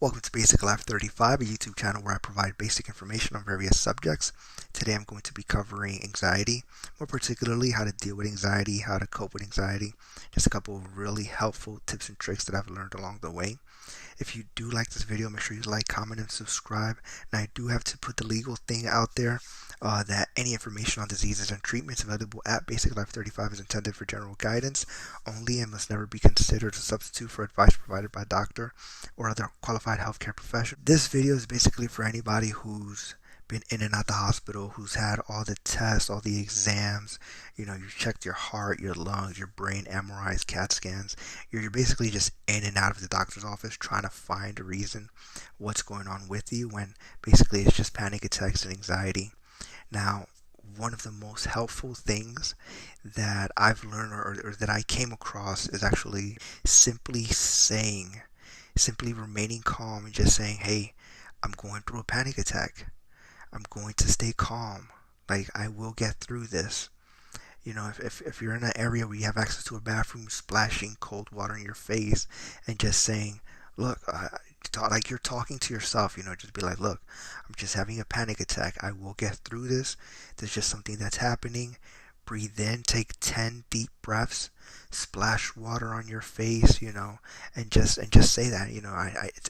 Welcome to Basic Life 35, a YouTube channel where I provide basic information on various subjects. Today I'm going to be covering anxiety, more particularly how to deal with anxiety, how to cope with anxiety, just a couple of really helpful tips and tricks that I've learned along the way. If you do like this video, make sure you like, comment, and subscribe. Now, I do have to put the legal thing out there that any information on diseases and treatments available at Basic Life 35 is intended for general guidance only and must never be considered a substitute for advice provided by a doctor or other qualified healthcare professional. This video is basically for anybody who's been in and out the hospital, who's had all the tests, all the exams, you checked your heart, your lungs, your brain, MRIs, CAT scans. You're basically just in and out of the doctor's office trying to find a reason what's going on with you when basically it's just panic attacks and anxiety. Now, one of the most helpful things that I've learned or that I came across is actually simply remaining calm and just saying, hey, I'm going through a panic attack. I'm going to stay calm. Like, I will get through this. If you're in an area where you have access to a bathroom, splashing cold water in your face and just saying, look, like you're talking to yourself, just be like, look, I'm just having a panic attack. I will get through this. There's just something that's happening. Breathe in, take 10 deep breaths, splash water on your face, and just say that,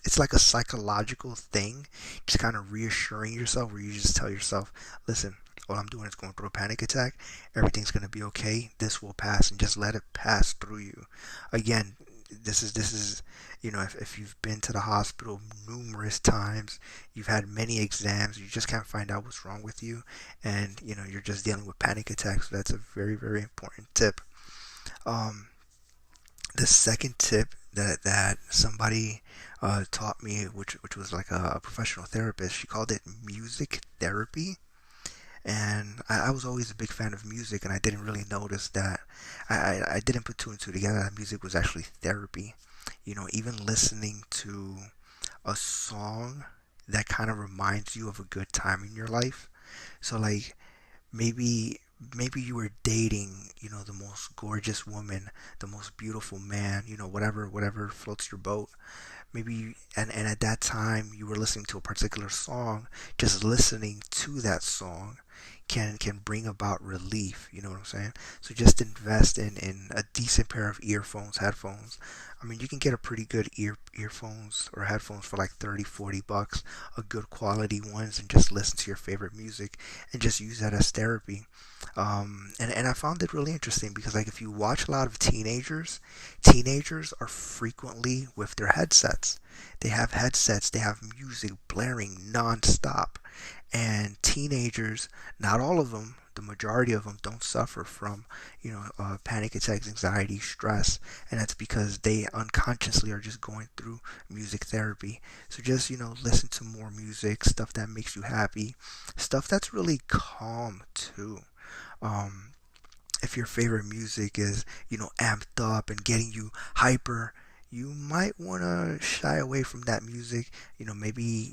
it's like a psychological thing, just kind of reassuring yourself, where you just tell yourself, listen, all I'm doing is going through a panic attack. Everything's gonna be okay. This will pass, and just let it pass through you. Again, this is if you've been to the hospital numerous times, you've had many exams, you just can't find out what's wrong with you, and you're just dealing with panic attacks. So that's a very, very important tip. um the second tip that somebody taught me, which was like a professional therapist, she called it music therapy. And I was always a big fan of music, and I didn't really notice that. I didn't put two and two together, that music was actually therapy. Even listening to a song that kind of reminds you of a good time in your life. So, like, maybe you were dating, the most gorgeous woman, the most beautiful man, whatever floats your boat. Maybe, and at that time you were listening to a particular song. Just listening to that song can bring about relief. You know what I'm saying? So just invest in a decent pair of headphones. I mean, you can get a pretty good earphones or headphones for like 30, $40, a good quality ones, and just listen to your favorite music and just use that as therapy. And I found it really interesting because, like, if you watch a lot of teenagers are frequently with their headsets. They have headsets, they have music blaring nonstop. And teenagers, not all of them, the majority of them don't suffer from, panic attacks, anxiety, stress, and that's because they unconsciously are just going through music therapy. So just, listen to more music, stuff that makes you happy, stuff that's really calm too. Um, if your favorite music is, amped up and getting you hyper, you might want to shy away from that music. Maybe,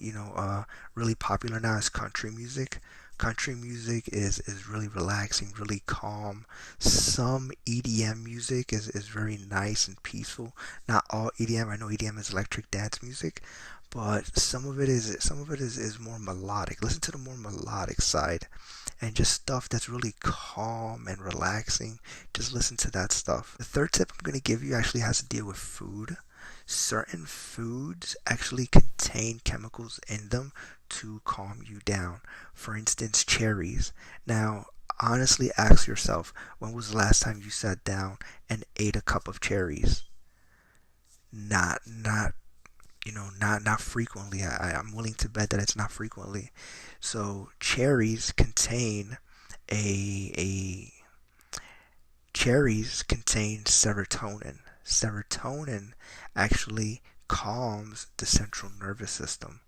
really popular now is country music. Country music is really relaxing, really calm. Some EDM music is very nice and peaceful. Not all EDM. I know EDM is electric dance music, but some of it is more melodic. Listen to the more melodic side, and just stuff that's really calm and relaxing. Just listen to that stuff. The third tip I'm going to give you actually has to deal with food. Certain foods actually contain chemicals in them to calm you down. For instance, cherries. Now, honestly ask yourself, when was the last time you sat down and ate a cup of cherries? Not frequently. I'm willing to bet that it's not frequently. So a cherries contain serotonin. Serotonin actually calms the central nervous system,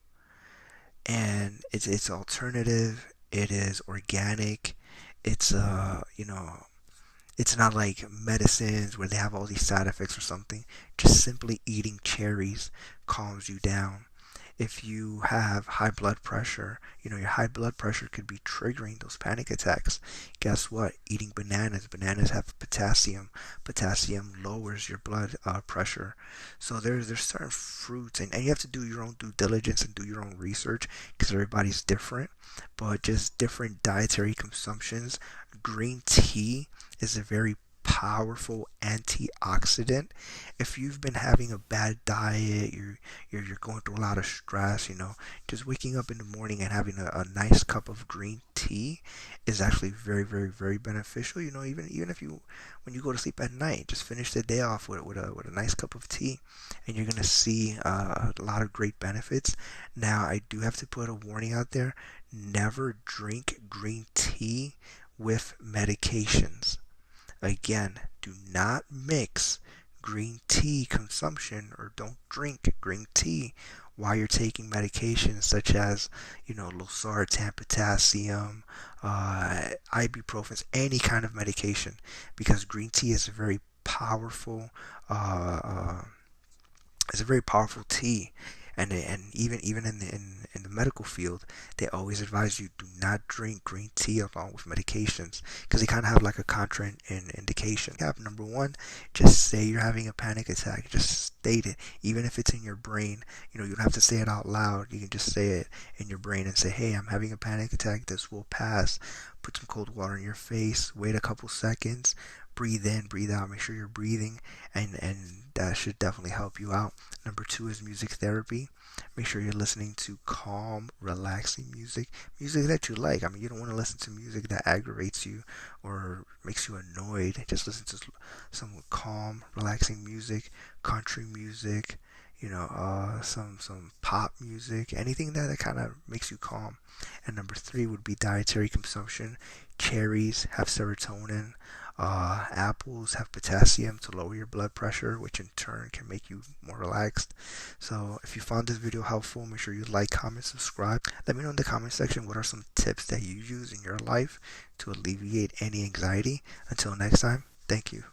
and it's alternative. It is organic. It's it's not like medicines where they have all these side effects or something. Just simply eating cherries calms you down. If you have high blood pressure, your high blood pressure could be triggering those panic attacks. Guess what? Eating bananas have potassium. Potassium lowers your blood pressure. So there's certain fruits, and you have to do your own due diligence and do your own research because everybody's different. But just different dietary consumptions. Green tea is a very powerful antioxidant. If you've been having a bad diet, you're going through a lot of stress, just waking up in the morning and having a nice cup of green tea is actually very, very, very beneficial. Even if you, when you go to sleep at night, just finish the day off with a nice cup of tea, and you're gonna see a lot of great benefits. Now, I do have to put a warning out there: never drink green tea with medications. Again, do not mix green tea consumption, or don't drink green tea while you're taking medications such as, losartan, potassium, ibuprofen, any kind of medication, because green tea is a very powerful, uh, uh, it's a very powerful tea. And even in the medical field, they always advise you do not drink green tea along with medications because they kind of have like a contraindication. Have number one, just say you're having a panic attack. Just state it, even if it's in your brain. You don't have to say it out loud. You can just say it in your brain and say, "Hey, I'm having a panic attack. This will pass." Put some cold water in your face. Wait a couple seconds. Breathe in, breathe out. Make sure you're breathing, and that should definitely help you out. Number two is music therapy. Make sure you're listening to calm, relaxing music that you like. I mean, you don't want to listen to music that aggravates you or makes you annoyed. Just listen to some calm, relaxing music, country music, some pop music, anything that kind of makes you calm. And number three would be dietary consumption. Cherries have serotonin. Apples have potassium to lower your blood pressure, which in turn can make you more relaxed. So if you found this video helpful, make sure you like, comment, subscribe. Let me know in the comment section what are some tips that you use in your life to alleviate any anxiety. Until next time, thank you.